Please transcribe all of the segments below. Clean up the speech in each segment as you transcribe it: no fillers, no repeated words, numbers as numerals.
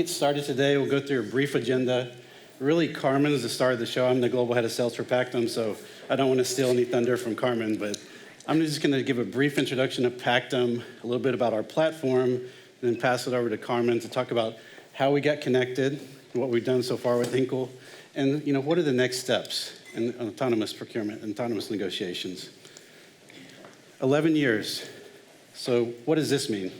get started today. We'll go through a brief agenda. Really, Carmen is the star of the show. I'm the global head of sales for Pactum, so I don't want to steal any thunder from Carmen, but I'm just going to give a brief introduction of Pactum, a little bit about our platform, and then pass it over to Carmen to talk about how we got connected, what we've done so far with Henkel, and what are the next steps in autonomous procurement and autonomous negotiations. 11 years. So what does this mean?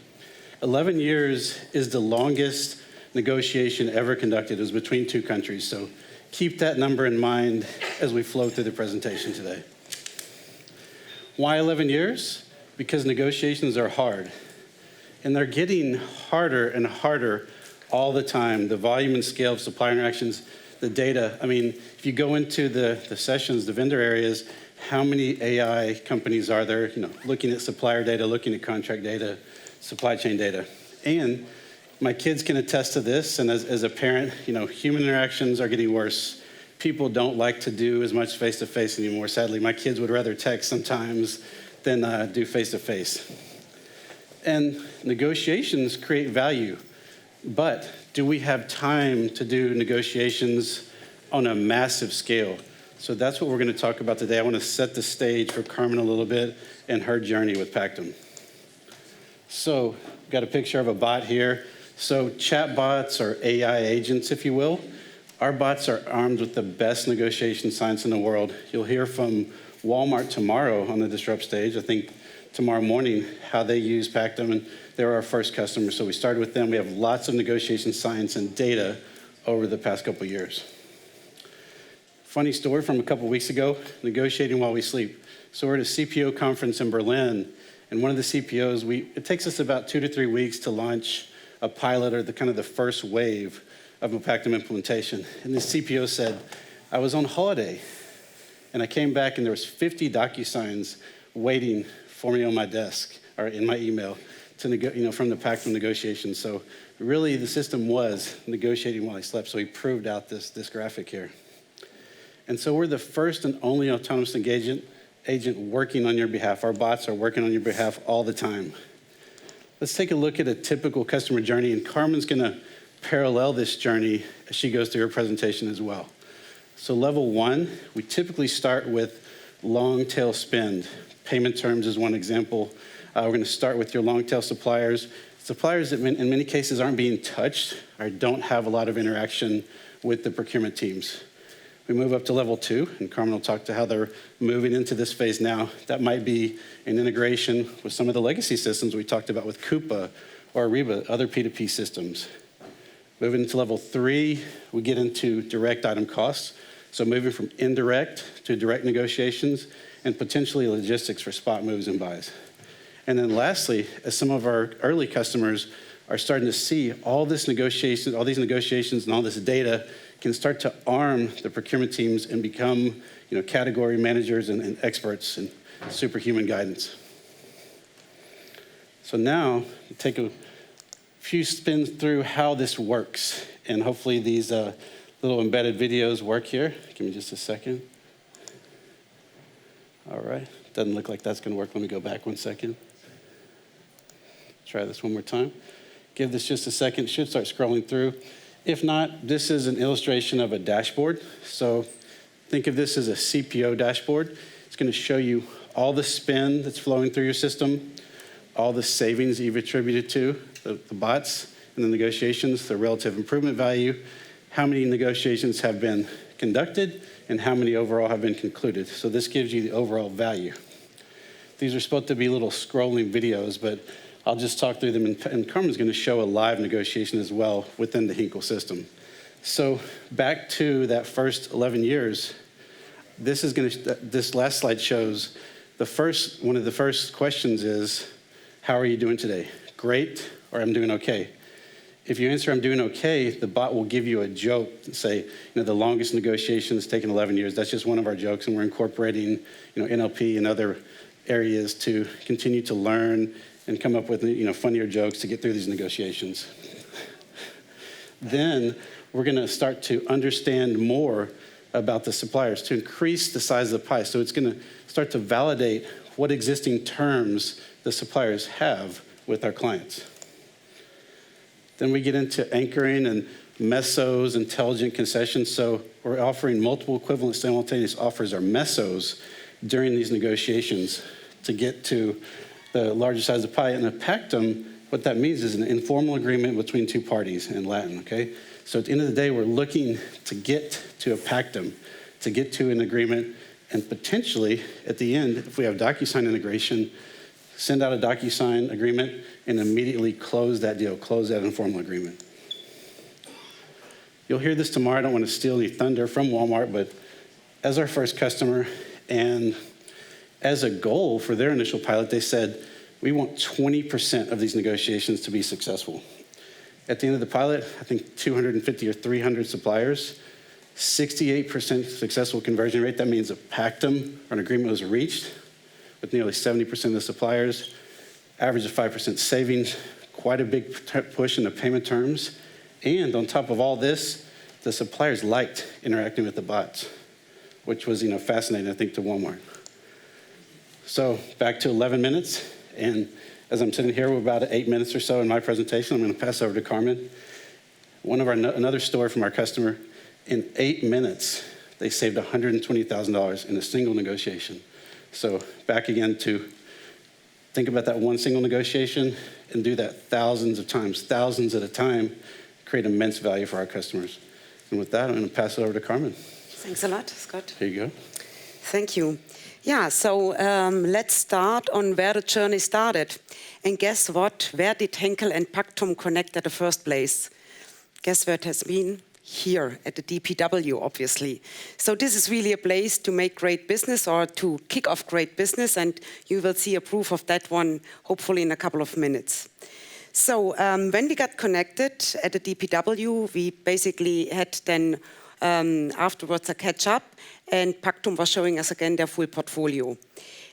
11 years is the longest negotiation ever conducted. It was between two countries. So keep that number in mind as we flow through the presentation today. Why 11 years? Because negotiations are hard. And they're getting harder and harder all the time. The volume and scale of supplier interactions, the data. I mean, if you go into the sessions, the vendor areas, how many AI companies are there, looking at supplier data, looking at contract data, supply chain data. And my kids can attest to this, and as a parent, human interactions are getting worse. People don't like to do as much face-to-face anymore, sadly. My kids would rather text sometimes than do face-to-face. And negotiations create value, but do we have time to do negotiations on a massive scale? So that's what we're going to talk about today. I want to set the stage for Carmen a little bit and her journey with Pactum. So, got a picture of a bot here. So, chat bots or AI agents, if you will. Our bots are armed with the best negotiation science in the world. You'll hear from Walmart tomorrow on the Disrupt stage, I think tomorrow morning, how they use Pactum, and they're our first customer. So we started with them. We have lots of negotiation science and data over the past couple of years. Funny story from a couple weeks ago, negotiating while we sleep. So we're at a CPO conference in Berlin, and one of the CPOs, it takes us about 2 to 3 weeks to launch a pilot or the first wave of a Pactum implementation. And this CPO said, I was on holiday, and I came back and there was 50 DocuSigns waiting for me on my desk or in my email to from the Pactum negotiation. So really the system was negotiating while I slept. So he proved out this graphic here. And so we're the first and only autonomous agent working on your behalf. Our bots are working on your behalf all the time. Let's take a look at a typical customer journey, and Carmen's gonna parallel this journey as she goes through her presentation as well. So level 1, we typically start with long tail spend. Payment terms is one example. We're gonna start with your long tail suppliers. Suppliers that in many cases aren't being touched or don't have a lot of interaction with the procurement teams. We move up to level 2, and Carmen will talk to how they're moving into this phase now. That might be an integration with some of the legacy systems we talked about with Coupa or Ariba, other P2P systems. Moving into level 3, we get into direct item costs. So moving from indirect to direct negotiations and potentially logistics for spot moves and buys. And then lastly, as some of our early customers are starting to see all these negotiations and all this data can start to arm the procurement teams and become category managers and experts in superhuman guidance. So now, take a few spins through how this works. And hopefully these little embedded videos work here. Give me just a second. All right, doesn't look like that's gonna work. Let me go back 1 second. Try this one more time. Give this just a second, it should start scrolling through. If not, this is an illustration of a dashboard. So think of this as a CPO dashboard. It's gonna show you all the spend that's flowing through your system, all the savings you've attributed to the bots and the negotiations, the relative improvement value, how many negotiations have been conducted, and how many overall have been concluded. So this gives you the overall value. These are supposed to be little scrolling videos, but I'll just talk through them, and Carmen's gonna show a live negotiation as well within the Henkel system. So back to that first 11 years, this last slide shows one of the first questions is, how are you doing today? Great, or I'm doing okay. If you answer I'm doing okay, the bot will give you a joke to say, the longest negotiation has taken 11 years. That's just one of our jokes, and we're incorporating NLP and other areas to continue to learn and come up with funnier jokes to get through these negotiations. Then we're gonna start to understand more about the suppliers to increase the size of the pie. So it's gonna start to validate what existing terms the suppliers have with our clients. Then we get into anchoring and mesos, intelligent concessions. So we're offering multiple equivalent simultaneous offers or mesos during these negotiations to get to the larger size of the pie. And a pactum, what that means is an informal agreement between two parties in Latin, okay? So at the end of the day, we're looking to get to a pactum, to get to an agreement, and potentially at the end, if we have DocuSign integration, send out a DocuSign agreement and immediately close that deal, close that informal agreement. You'll hear this tomorrow. I don't want to steal any thunder from Walmart, but as our first customer and as a goal for their initial pilot, they said, we want 20% of these negotiations to be successful. At the end of the pilot, I think 250 or 300 suppliers, 68% successful conversion rate. That means a pactum or an agreement was reached with nearly 70% of the suppliers, average of 5% savings, quite a big push in the payment terms. And on top of all this, the suppliers liked interacting with the bots, which was fascinating, I think, to Walmart. So back to 11 minutes. And as I'm sitting here, we're about 8 minutes or so in my presentation. I'm going to pass over to Carmen. Another story from our customer. In 8 minutes, they saved $120,000 in a single negotiation. So back again to think about that one single negotiation and do that thousands of times, thousands at a time, create immense value for our customers. And with that, I'm going to pass it over to Carmen. Thanks a lot, Scott. Here you go. Thank you. Yeah, so let's start on where the journey started. And guess what? Where did Henkel and Pactum connect at the first place? Guess where it has been? Here at the DPW, obviously. So this is really a place to make great business or to kick off great business, and you will see a proof of that one, hopefully in a couple of minutes. So when we got connected at the DPW, we basically had then afterwards a catch up, and Pactum was showing us again their full portfolio.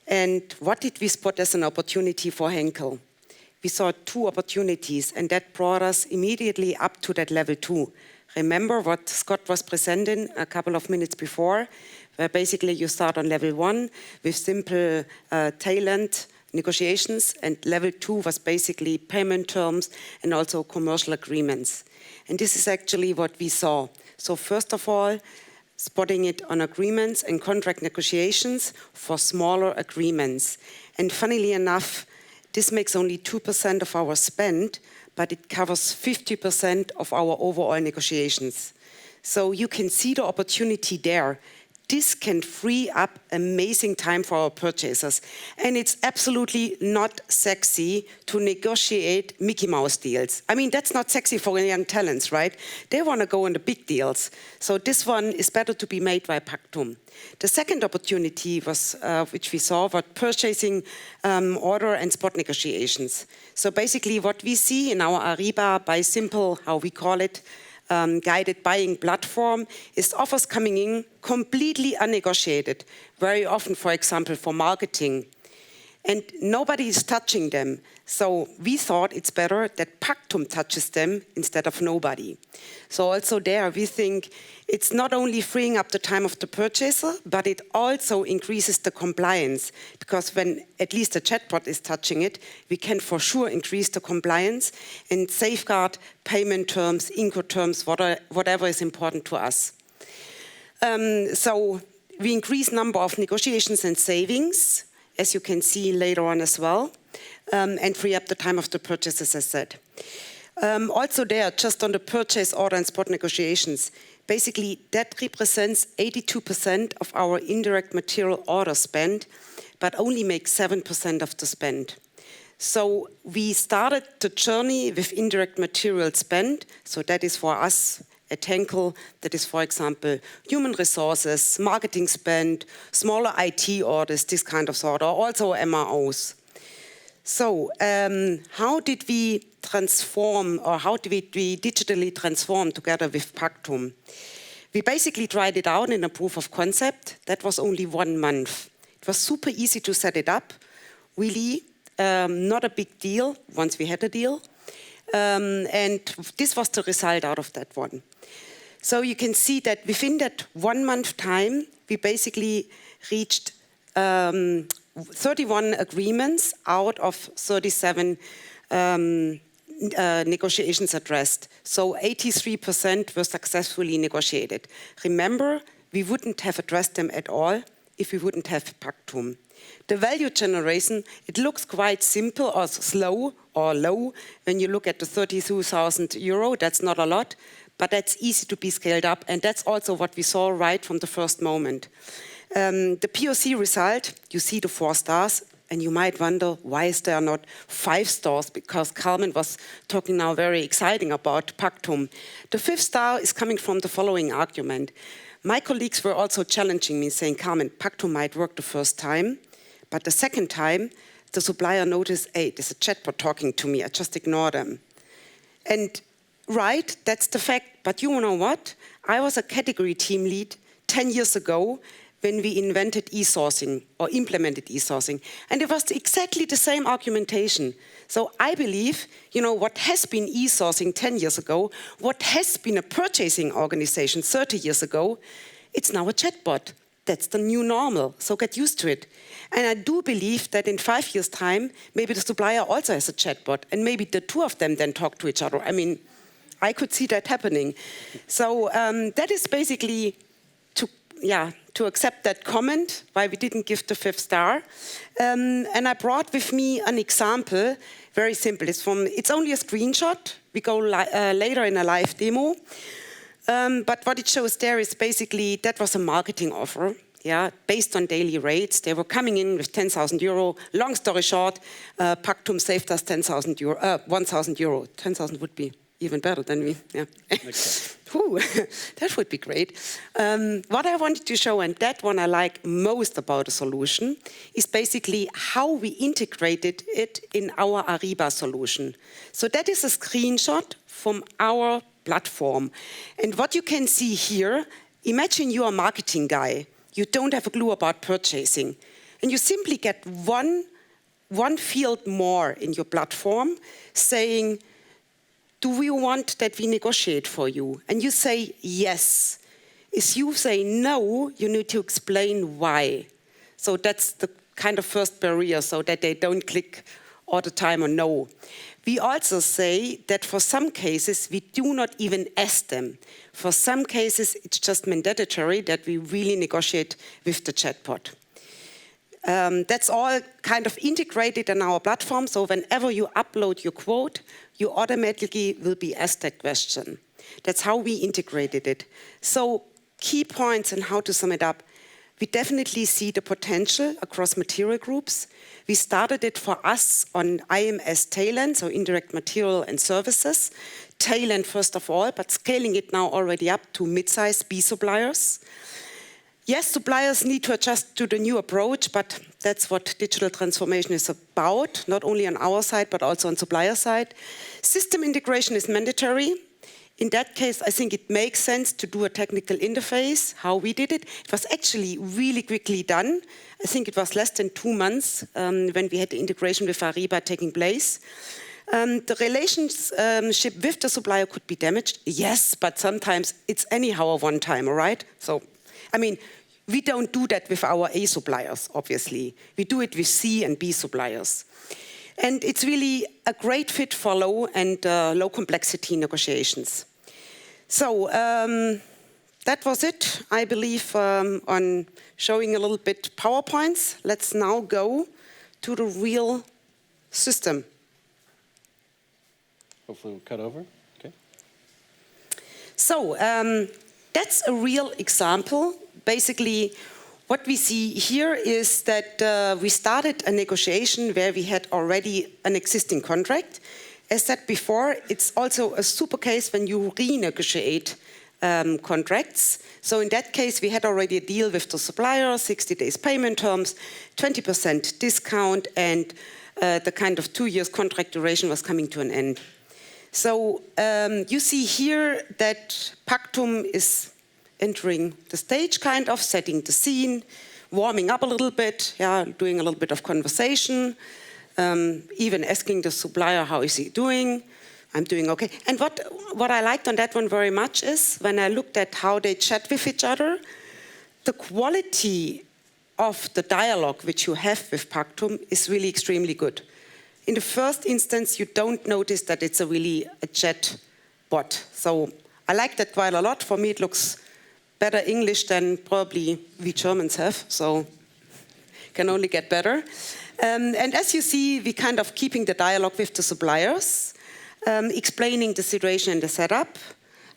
And what did we spot as an opportunity for Henkel? We saw two opportunities, and that brought us immediately up to that level 2. Remember what Scott was presenting a couple of minutes before, where basically you start on level 1 with simple tail-end negotiations, and level 2 was basically payment terms and also commercial agreements. And this is actually what we saw. So first of all, spotting it on agreements and contract negotiations for smaller agreements. And funnily enough, this makes only 2% of our spend, but it covers 50% of our overall negotiations. So you can see the opportunity there. This can free up amazing time for our purchasers. And it's absolutely not sexy to negotiate Mickey Mouse deals. I mean, that's not sexy for young talents, right? They want to go on the big deals. So this one is better to be made by Pactum. The second opportunity was, which we saw, was purchasing order and spot negotiations. So basically what we see in our Ariba, by simple, how we call it, guided buying platform, is offers coming in completely unnegotiated, very often, for example, for marketing. And nobody is touching them. So we thought it's better that Pactum touches them instead of nobody. So also there, we think it's not only freeing up the time of the purchaser, but it also increases the compliance. Because when at least a chatbot is touching it, we can for sure increase the compliance and safeguard payment terms, Incoterms, whatever is important to us. So we increase number of negotiations and savings, as you can see later on as well, and free up the time of the purchase, as I said. Also there, just on the purchase order and spot negotiations, basically that represents 82% of our indirect material order spend, but only makes 7% of the spend. So we started the journey with indirect material spend, so that is for us at Henkel, that is, for example, human resources, marketing spend, smaller IT orders, this kind of sort, or also MROs. So how did we transform, or how did we digitally transform together with Pactum? We basically tried it out in a proof of concept. That was only 1 month. It was super easy to set it up, really not a big deal once we had a deal. And this was the result out of that one. So you can see that within that 1 month time, we basically reached 31 agreements out of 37 negotiations addressed. So 83% were successfully negotiated. Remember, we wouldn't have addressed them at all if we wouldn't have Pactum. The value generation, it looks quite simple or slow or low when you look at the 32,000 euro. That's not a lot, but that's easy to be scaled up. And that's also what we saw right from the first moment. The POC result, you see the 4 stars. And you might wonder, why is there not 5 stars? Because Carmen was talking now very exciting about Pactum. The 5th star is coming from the following argument. My colleagues were also challenging me, saying, Carmen, Pactum might work the first time, but the second time, the supplier noticed, hey, there's a chatbot talking to me, I just ignore them. And right, that's the fact, but you know what? I was a category team lead 10 years ago, when we invented e-sourcing or implemented e-sourcing. And it was exactly the same argumentation. So I believe, what has been e-sourcing 10 years ago, what has been a purchasing organization 30 years ago, it's now a chatbot. That's the new normal, so get used to it. And I do believe that in 5 years' time, maybe the supplier also has a chatbot, and maybe the 2 of them then talk to each other. I mean, I could see that happening. So that is basically to accept that comment, why we didn't give the 5th star. And I brought with me an example, very simple. It's only a screenshot. We go later in a live demo. But what it shows there is basically, that was a marketing offer, based on daily rates. They were coming in with 10,000 euro. Long story short, Pactum saved us 1,000 euro. 10,000 would be even better than we, Ooh, that would be great. What I wanted to show, and that one I like most about the solution, is basically how we integrated it in our Ariba solution. So that is a screenshot from our platform. And what you can see here, imagine you're a marketing guy. You don't have a clue about purchasing. And you simply get one field more in your platform saying, do we want that we negotiate for you? And you say yes. If you say no, you need to explain why. So that's the kind of first barrier, so that they don't click all the time on no. We also say that for some cases, we do not even ask them. For some cases, it's just mandatory that we really negotiate with the chatbot. That's all kind of integrated in our platform, so whenever you upload your quote, you automatically will be asked that question. That's how we integrated it. So key points and how to sum it up. We definitely see the potential across material groups. We started it for us on IMS tail end, so indirect material and services. Tail end first of all, but scaling it now already up to mid-size B suppliers. Yes, suppliers need to adjust to the new approach, but that's what digital transformation is about, not only on our side, but also on supplier side. System integration is mandatory. In that case, I think it makes sense to do a technical interface, how we did it. It was actually really quickly done. I think it was less than 2 months when we had the integration with Ariba taking place. The relationship with the supplier could be damaged, yes, but sometimes it's anyhow a one-time, all right? So, I mean, we don't do that with our A suppliers, obviously. We do it with C and B suppliers. And it's really a great fit for low and low complexity negotiations. So that was it, I believe, on showing a little bit PowerPoints. Let's now go to the real system. Hopefully we'll cut over. Okay. So that's a real example. Basically, what we see here is that we started a negotiation where we had already an existing contract. As said before, it's also a super case when you renegotiate contracts. So in that case, we had already a deal with the supplier, 60 days payment terms, 20% discount, and the kind of 2 years contract duration was coming to an end. So you see here that Pactum is entering the stage, kind of, setting the scene, warming up a little bit, doing a little bit of conversation, even asking the supplier, how is he doing? I'm doing okay. And what I liked on that one very much is when I looked at how they chat with each other, the quality of the dialogue which you have with Pactum is really extremely good. in the first instance, you don't notice that it's really a chat bot. So I like that quite a lot. For me, it looks better English than probably we Germans have, so can only get better. And as you see, we kind of keeping the dialogue with the suppliers, explaining the situation and the setup.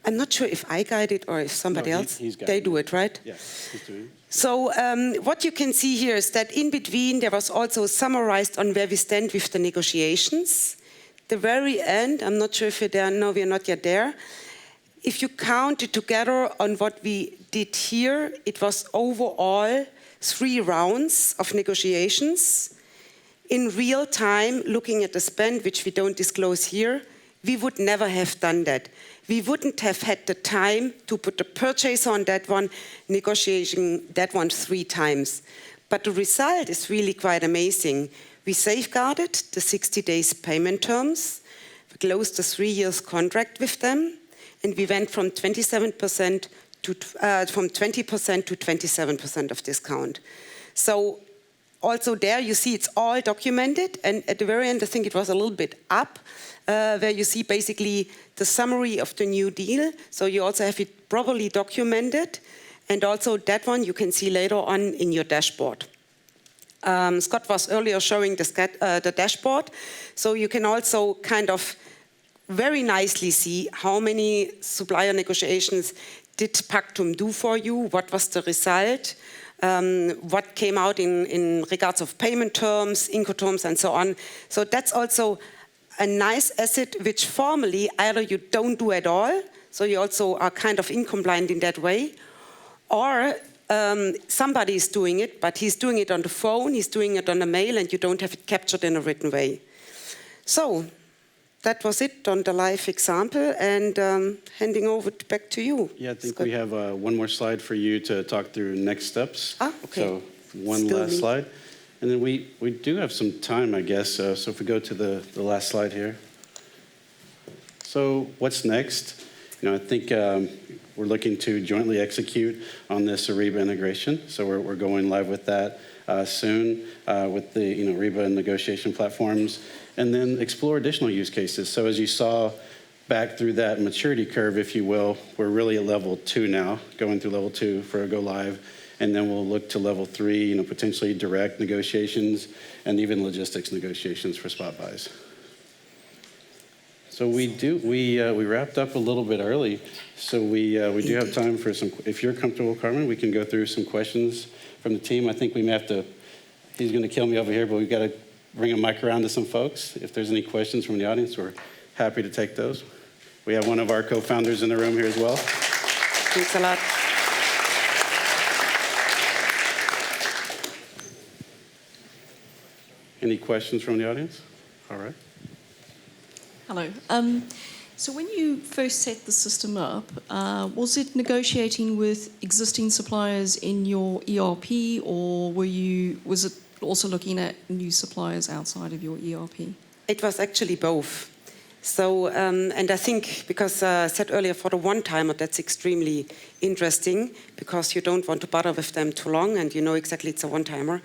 I'm not sure if I guide it or if somebody else. They do it, right? Yeah, he's doing it. So what you can see here is that in between there was also summarized on where we stand with the negotiations. The very end, I'm not sure if you're there. No, we're not yet there. If you count it together on what we did here, it was overall 3 rounds of negotiations. In real time, looking at the spend, which we don't disclose here, we would never have done that. We wouldn't have had the time to put the purchase on that one, negotiating that one 3 times. But the result is really quite amazing. We safeguarded the 60 days payment terms, we closed the 3 years contract with them, and we went from 27% to from 20% to 27% of discount. So also there you see it's all documented, and at the very end I think it was a little bit up, where you see basically the summary of the new deal. So you also have it properly documented, and also that one you can see later on in your dashboard. Scott was earlier showing the dashboard, so you can also kind of very nicely see how many supplier negotiations did Pactum do for you, what was the result, what came out in regards of payment terms, Incoterms, and so on. So that's also a nice asset which formally either you don't do at all, so you also are kind of incompliant in that way, or somebody is doing it, but he's doing it on the phone, he's doing it on the mail, and you don't have it captured in a written way. So that was it on the live example, and handing over back to you. Yeah, I think Scott. we have one more slide for you to talk through next steps. Okay. So one last slide. And then we do have some time, I guess. So if we go to the last slide here. So what's next? You know, I think we're looking to jointly execute on this Ariba integration. So we're going live with that soon with the Ariba and negotiation platforms, and then explore additional use cases. So as you saw back through that maturity curve, if you will, we're really at level 2 now, going through level 2 for a go live. And then we'll look to level 3, potentially direct negotiations and even logistics negotiations for spot buys. So we wrapped up a little bit early. So we do have time for some, if you're comfortable, Carmen, we can go through some questions from the team. I think we may have to, he's going to kill me over here, but we've got to bring a mic around to some folks. If there's any questions from the audience, we're happy to take those. We have one of our co-founders in the room here as well. Thanks a lot. Any questions from the audience? All right. Hello. So when you first set the system up, was it negotiating with existing suppliers in your ERP, or was it also looking at new suppliers outside of your ERP? It was actually both. So, and I think, because I said earlier, for the one-timer, that's extremely interesting, because you don't want to bother with them too long, and you know exactly it's a one-timer.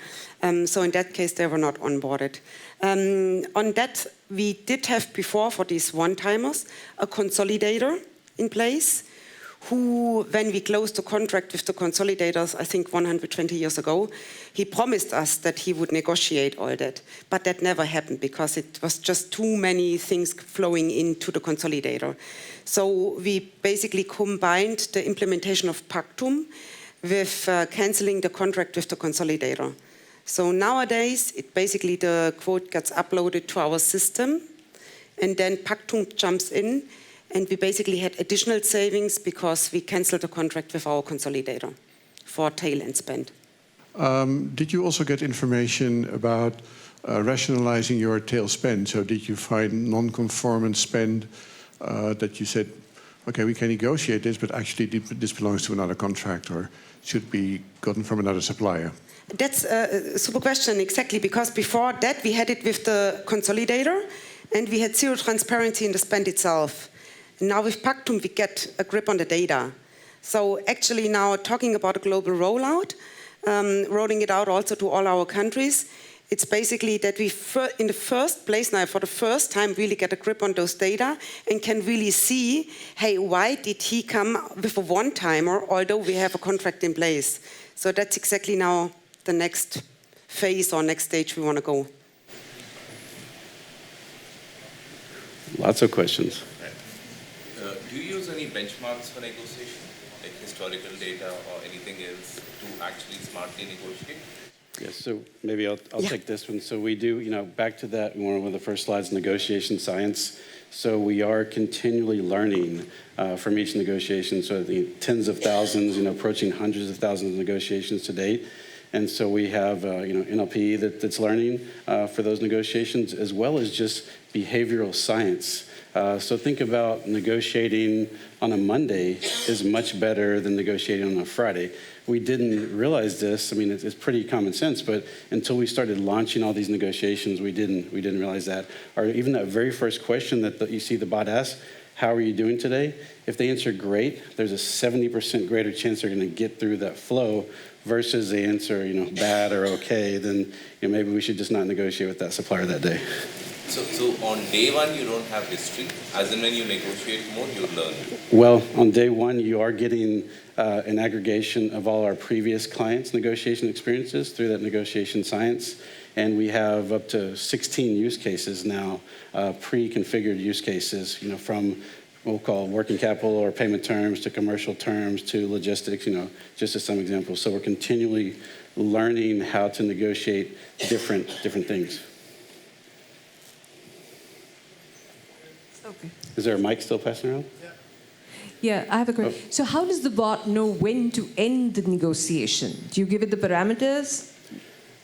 So in that case, they were not onboarded. On that, we did have before, for these one-timers, a consolidator in place, who, when we closed the contract with the consolidators, I think 120 years ago, he promised us that he would negotiate all that. But that never happened, because it was just too many things flowing into the consolidator. So we basically combined the implementation of Pactum with canceling the contract with the consolidator. So nowadays, basically the quote gets uploaded to our system, and then Pactum jumps in, and we basically had additional savings because we canceled the contract with our consolidator for tail and spend. Did you also get information about rationalizing your tail spend? So did you find non-conformant spend that you said, okay, we can negotiate this, but actually this belongs to another contract or should be gotten from another supplier? That's a super question, exactly, because before that we had it with the consolidator and we had zero transparency in the spend itself. Now with Pactum, we get a grip on the data. So actually now talking about a global rollout, rolling it out also to all our countries, It's basically that we, in the first place now, for the first time, really get a grip on those data and can really see, hey, why did he come with a one-timer, although we have a contract in place? So that's exactly now the next phase or next stage we want to go. Lots of questions. Do you use any benchmarks for negotiation, like historical data or anything else to actually smartly negotiate? Yes, so maybe I'll take this one. So we do, back to that, one of the first slides, negotiation science. So we are continually learning from each negotiation. So the tens of thousands, approaching hundreds of thousands of negotiations to date. And so we have, NLP that's learning for those negotiations, as well as just behavioral science. So think about negotiating on a Monday is much better than negotiating on a Friday. We didn't realize this. I mean, it's pretty common sense, but until we started launching all these negotiations, we didn't realize that. Or even that very first question that you see the bot ask, how are you doing today? If they answer great, there's a 70% greater chance they're going to get through that flow versus they answer, bad or okay, then maybe we should just not negotiate with that supplier that day. So on day one, you don't have history, as in when you negotiate more, you learn. Well, on day one, you are getting an aggregation of all our previous clients' negotiation experiences through that negotiation science. And we have up to 16 use cases now, pre-configured use cases, from what we'll call working capital or payment terms to commercial terms to logistics, just as some examples. So we're continually learning how to negotiate different things. Okay. Is there a mic still passing around? Yeah, I have a question. So how does the bot know when to end the negotiation? Do you give it the parameters?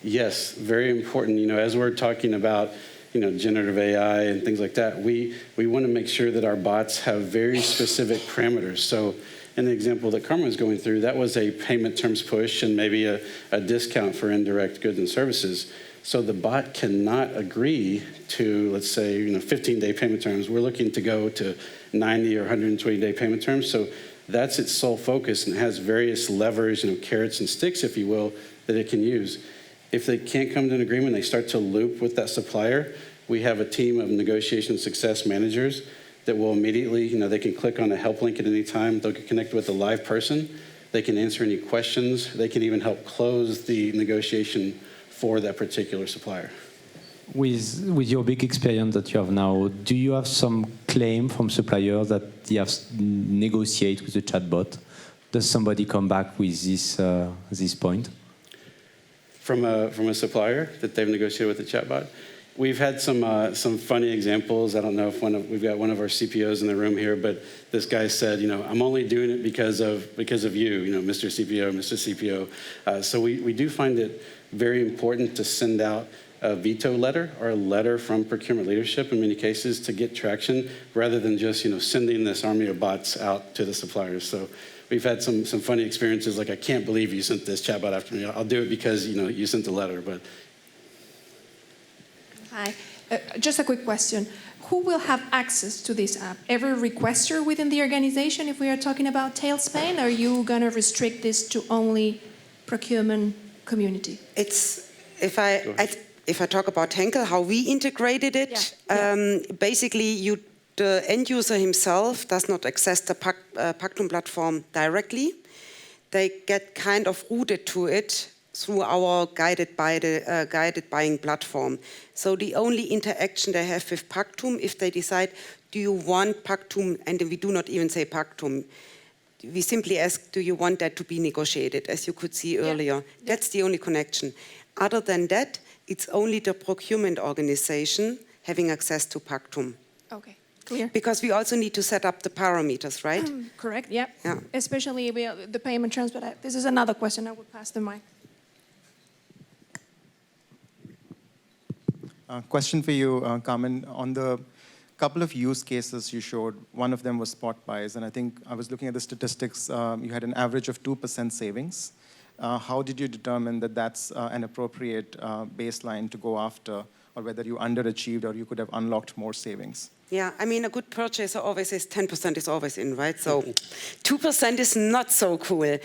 Yes, very important. As we're talking about, generative AI and things like that, we want to make sure that our bots have very specific parameters. So in the example that Carmen was going through, that was a payment terms push and maybe a discount for indirect goods and services. So the bot cannot agree to, let's say, 15-day payment terms. We're looking to go to 90 or 120-day payment terms. So that's its sole focus, and it has various levers, carrots and sticks, if you will, that it can use. If they can't come to an agreement, they start to loop with that supplier. We have a team of negotiation success managers that will immediately, they can click on a help link at any time. They'll get connected with a live person. They can answer any questions. They can even help close the negotiation for that particular supplier. With your big experience that you have now, do you have some claim from suppliers that they have negotiate with the chatbot? Does somebody come back with this point? From a supplier that they've negotiated with the chatbot? We've had some funny examples. I don't know if we've got one of our CPOs in the room here, but this guy said, I'm only doing it because of you, Mr. CPO, Mr. CPO. So we do find it very important to send out a veto letter or a letter from procurement leadership in many cases to get traction rather than just, sending this army of bots out to the suppliers. So we've had some funny experiences like, I can't believe you sent this chatbot after me. I'll do it because, you sent the letter, but. Hi, just a quick question. Who will have access to this app? Every requester within the organization, if we are talking about Tailspin, or are you going to restrict this to only procurement community? It's, if I talk about Henkel, how we integrated it, basically the end user himself does not access the Pactum platform directly. They get kind of routed to it through our guided buying platform. So the only interaction they have with Pactum, if they decide, do you want Pactum, and we do not even say Pactum, we simply ask, do you want that to be negotiated, as you could see earlier. That's the only connection. Other than that, it's only the procurement organization having access to Pactum. Okay, clear. Because we also need to set up the parameters, right? Correct, yeah. Especially the payment terms, but this is another question. I will pass the mic. Question for you, Carmen. On the couple of use cases you showed, one of them was spot buys, and I think I was looking at the statistics. You had an average of 2% savings. How did you determine that that's an appropriate baseline to go after, or whether you underachieved or you could have unlocked more savings? Yeah, I mean, a good purchaser always says 10% is always in, right? So 2% is not so cool.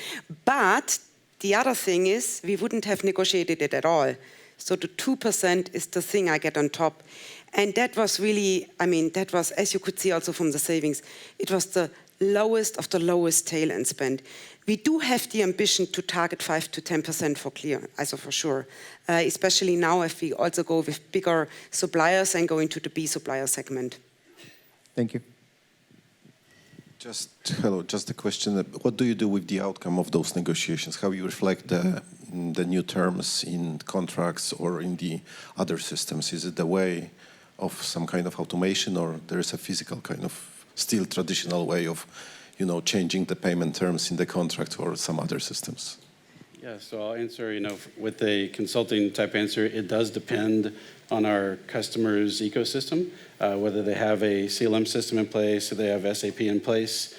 But the other thing is, we wouldn't have negotiated it at all. So the 2% is the thing I get on top. And that was really, I mean, that was, as you could see also from the savings, it was the lowest of the lowest tail end spend. We do have the ambition to target 5 to 10% for clear, also for sure. Especially now if we also go with bigger suppliers and go into the B supplier segment. Thank you. Hello, just a question. What do you do with the outcome of those negotiations? How you reflect the new terms in contracts or in the other systems? Is it a way of some kind of automation, or there is a physical kind of still traditional way of, changing the payment terms in the contract or some other systems? Yeah, so I'll answer, with a consulting type answer, it does depend on our customer's ecosystem, whether they have a CLM system in place, or they have SAP in place.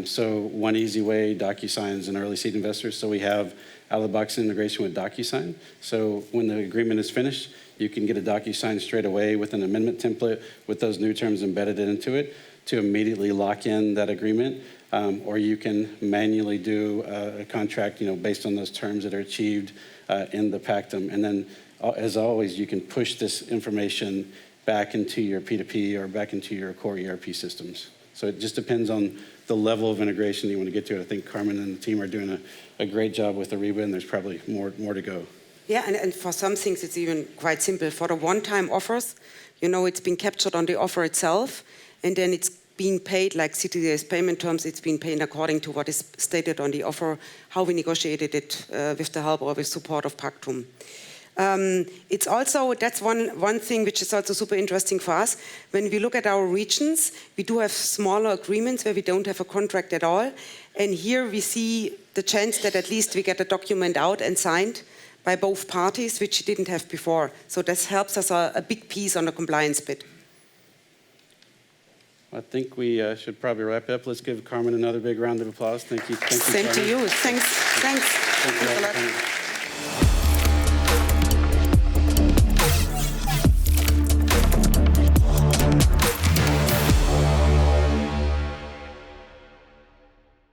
So one easy way, DocuSign is an early seed investor, so we have out-of-the-box integration with DocuSign. So when the agreement is finished, you can get a DocuSign straight away with an amendment template with those new terms embedded into it to immediately lock in that agreement. Or you can manually do a contract, based on those terms that are achieved in the Pactum. And then, as always, you can push this information back into your P2P or back into your core ERP systems. So it just depends on the level of integration you want to get to. I think Carmen and the team are doing a great job with Ariba, and there's probably more to go. Yeah, and for some things, it's even quite simple. For the one-time offers, it's been captured on the offer itself, and then it's being paid like CTD's payment terms. It's been paid according to what is stated on the offer, how we negotiated it with the help or with support of Pactum. It's also, that's one thing which is also super interesting for us. When we look at our regions, we do have smaller agreements where we don't have a contract at all. And here we see the chance that at least we get a document out and signed by both parties, which we didn't have before. So this helps us a big piece on the compliance bit. I think we should probably wrap up. Let's give Carmen another big round of applause. Thank you. Thank you, Same Carmen. to you. Thanks. Thank you.